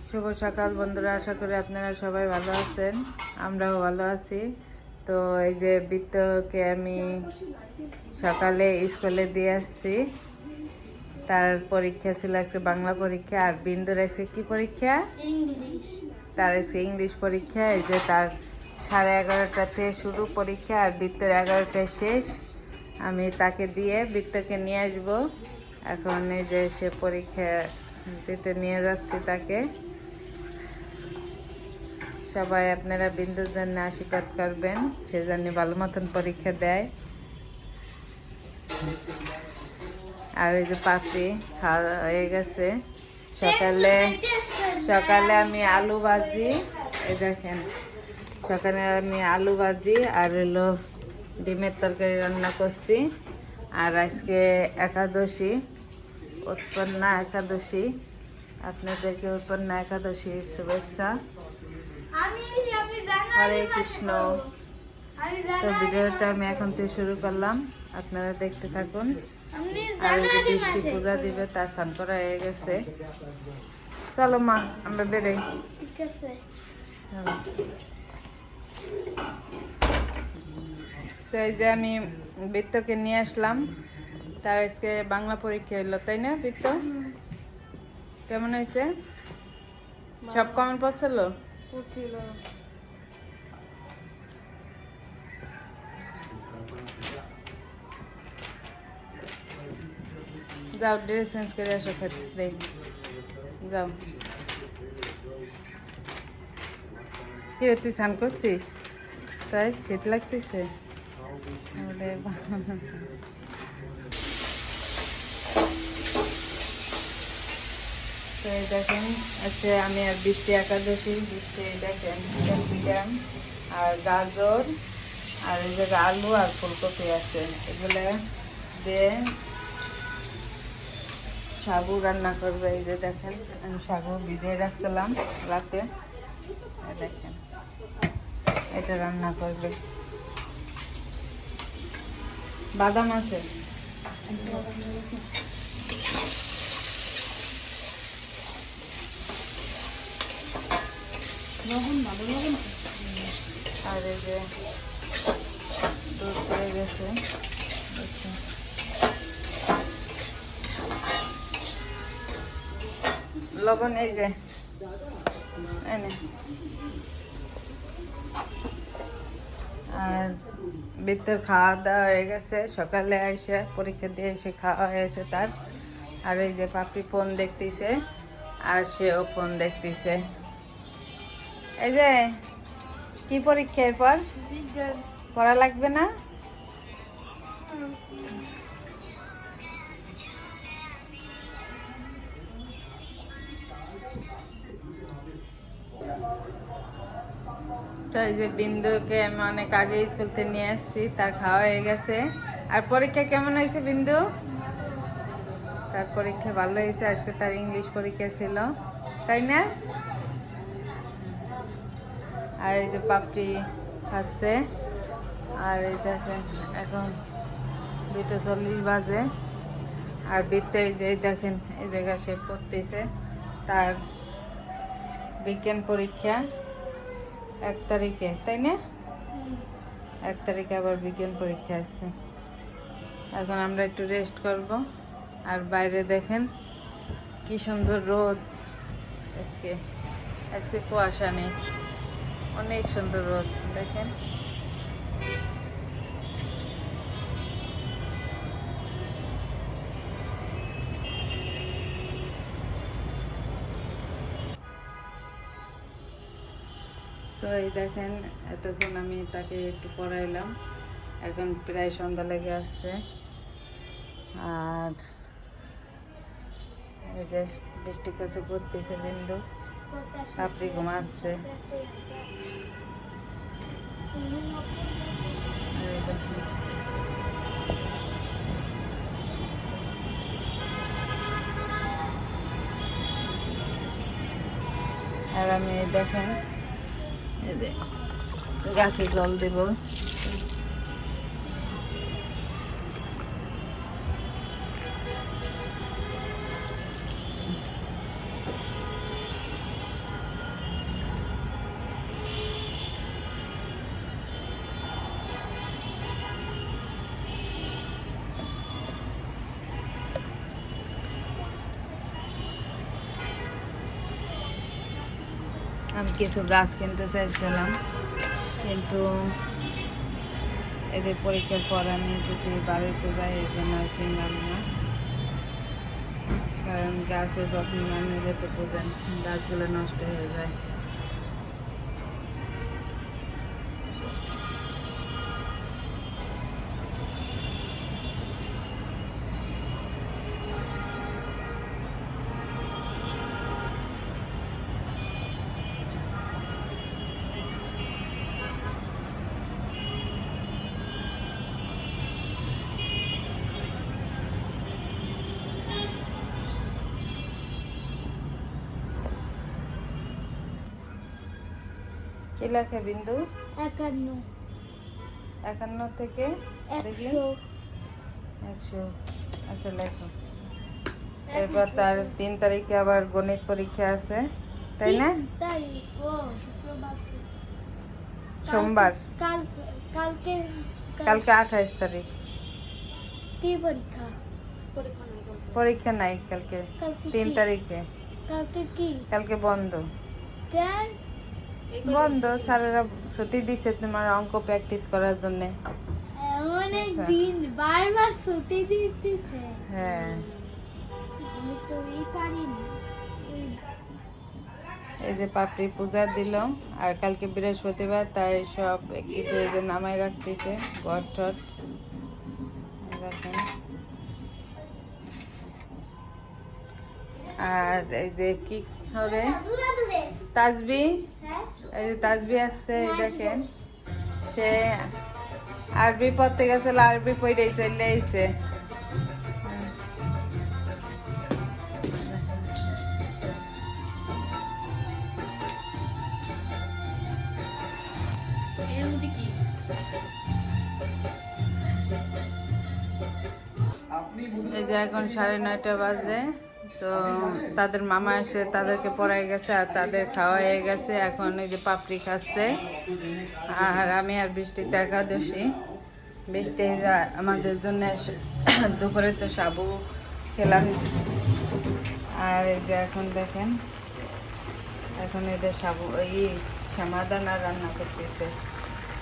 শুভ সকাল বন্ধুরা, আশা করি আপনারা সবাই ভালো আছেন, আমরাও ভালো আছি। তো এই যে বৃত্তকে আমি সকালে স্কুলে দিয়ে আসছি। তার পরীক্ষা ছিল আজকে, বাংলা পরীক্ষা। আর বিন্দুর আজকে কি পরীক্ষা? তার আজকে ইংলিশ পরীক্ষা। এই যে তার 11:30 শুরু পরীক্ষা, আর বৃত্তের 11টায় শেষ। আমি তাকে দিয়ে বৃত্তকে নিয়ে আসবো। এখন এই যে সে পরীক্ষা দিতে নিয়ে যাচ্ছি তাকে। সবাই আপনারা বিন্দুর জন্য আশীর্বাদ করবেন, সে যেন ভালো মতন পরীক্ষা দেয়। আর এই যে পাপড়ি খাওয়া হয়ে গেছে। সকালে আমি আলু ভাজি, এই দেখেন, সকালে আমি আলু ভাজি আর হলো ডিমের তরকারি রান্না করছি। আর আজকে একাদশী, উৎপন্না একাদশী। আপনাদেরকে উৎপন্না একাদশীর শুভেচ্ছা। হরে কৃষ্ণ। তো ভিডিওটা আমি এখন থেকে শুরু করলাম, আপনারা দেখতে থাকুন। আর এই যে বৃষ্টি পূজা দিবে, তার স্নান করা হয়ে গেছে। চলো মা, আমরা বেরোই। তো এই যে আমি বৃত্তকে নিয়ে আসলাম। তার আজকে বাংলা পরীক্ষা হইলো, তাই না? বৃত্ত কেমন হয়েছে? সব কমন পড়ছিল? যাও ড্রেস চেঞ্জ করে আসো, খেতে দেই। যাও। কিরে, তুই স্নান করছিস? তাই শীত লাগতেছে? তো এই দেখেন, আজকে আমি আর বৃষ্টি একাদশী। বৃষ্টি দেখেন ক্যাপসিকাম আর গাজর আর এই জায়গায় আলু আর ফুলকপি আছে, এগুলো দিয়ে সাগু রান্না করবে। এই যে দেখেন, আমি সাগু ভিজিয়ে রাখছিলাম রাতে, দেখেন এটা রান্না করবে। বাদাম আছে, আর এই যে দুধ হয়ে গেছে। লবণ এই যে এনে। আর বৃত্তের খাওয়া দাওয়া হয়ে গেছে, সকালে এসে পরীক্ষা দিয়ে এসে খাওয়া হয়েছে তার। আর এই যে পাপড়ি ফোন দেখতেছে, আর সেও ফোন দেখতেছে। এই যে কি পরীক্ষা এরপর? পড়া লাগবে না? তো এই যে বিন্দুকে আমি অনেক আগে স্কুল থেকে নিয়ে আসছি, তার খাওয়া হয়ে গেছে। আর পরীক্ষা কেমন হয়েছে বিন্দু? তার পরীক্ষা ভালো হয়েছে। আজকে তার ইংলিশ পরীক্ষা ছিল, তাই না? আর এই যে পাপড়ি খাচ্ছে। আর এই দেখেন, এখন 2:40 বাজে। আর বৃত্তে এই যে দেখেন, এই জায়গায় সে পড়তেছে। তার বিজ্ঞান পরীক্ষা 1 তারিখে, তাই না? 1 তারিখে আবার বিজ্ঞান পরীক্ষা আছে। এখন আমরা একটু রেস্ট করব। আর বাইরে দেখেন কি সুন্দর রোদ। আজকে আজকে কুয়াশা নেই, অনেক সুন্দর রোদ দেখেন। তো এই দেখেন, এতক্ষণ আমি তাকে একটু পড়াইলাম, এখন প্রায় সন্ধ্যা লেগে আসছে। আর এই যে বৃষ্টির কাছে ঘুরতেছে বিন্দু, পাপড়ি ঘুমাচ্ছে। আর আমি দেখেন এই যে গাছে জল দেব। আমি কিছু গাছ কিনতে চাইছিলাম, কিন্তু এদের পরীক্ষার পর আমি যদি বাড়িতে যাই এই জন্য আর কিনলাম না। কারণ গাছের যত্ন না নিলে তো বোঝেন গাছগুলো নষ্ট হয়ে যায়। কি লেখে বিন্দু? 51 51 থেকে দেখি 100। আচ্ছা লেখো। এরপর তার 3 তারিখে আবার গণিত পরীক্ষা আছে, তাই না? তারিখ ও শুক্রবার সোমবার। কালকে কালকে 28 তারিখ। কি পরীক্ষা? পরীক্ষা নাই কালকে, কালকে 3 কি? তারিখে। কালকে কি? কালকে বন্ধ। কেন? বন্ধ, স্যারেরা ছুটি দিছে তোমার অঙ্ক প্র্যাকটিস করার জন্য। অনেক আচ্ছা। দিন বারবার ছুটি দিতেছে। হ্যাঁ, আমি তো পারিনি। এই যে পাপড়ি পূজা দিল, আর কালকে বৃহস্পতিবার, তাই সব কিছু এই যে নামাই রাখতেছে ঘর ঠট। দেখেন, আর এই যে কি হবে তাজবি, এই যে তাজবি আসছে, এই দেখেন সে আরবি পড়তে গেছিল, আরবি পড়ে চলে আইছে। এই যে এখন 9:30 বাজে, তো তাদের মামা এসে তাদেরকে পড়াই গেছে আর তাদের খাওয়া হয়ে গেছে। এখন এই যে পাপড়ি খাচ্ছে, আর আমি আর বৃষ্টিতে একাদশী। বৃষ্টি আমাদের জন্য দুপুরে তো সাবু খেলাম, আর এই যে এখন দেখেন, এখন এদের সাবু এই শ্যামাদানা রান্না করতেছে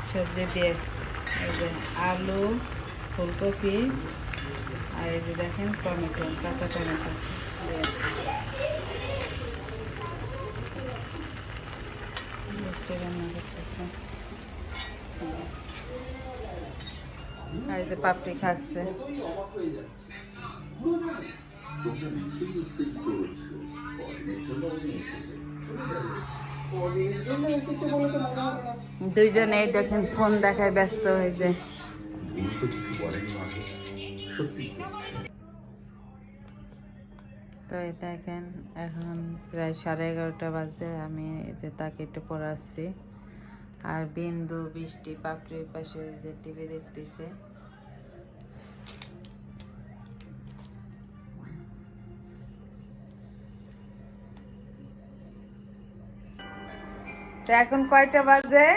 সবজি দিয়ে। এই যে আলু, ফুলকপি, আর এই যে দেখেন টমেটো, কাঁচা টমেটো মিষ্টি রান্না করতেছে। আর এই যে পাপড়ি খাচ্ছে। দুইজনেই দেখেন ফোন দেখায় ব্যস্ত হয়ে যায়। তো এই দেখেন এখন প্রায় 11:30 বাজে, আমি এই যে তাকে একটু পড়াচ্ছি, আর বিন্দু বৃষ্টি পাপড়ির পাশে যে টিভি দেখতেছে। তো এখন কয়টা বাজে?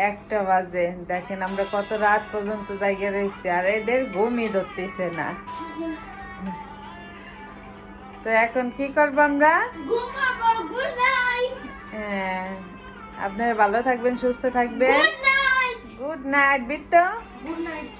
1টা বাজে। দেখেন আমরা কত রাত পর্যন্ত জায়গা রয়েছি, আর এদের ঘুমই ধরতেছে না। তো এখন কি করবো আমরা? হ্যাঁ, আপনারা ভালো থাকবেন, সুস্থ থাকবেন। গুড নাইট বিত্ত। Good night.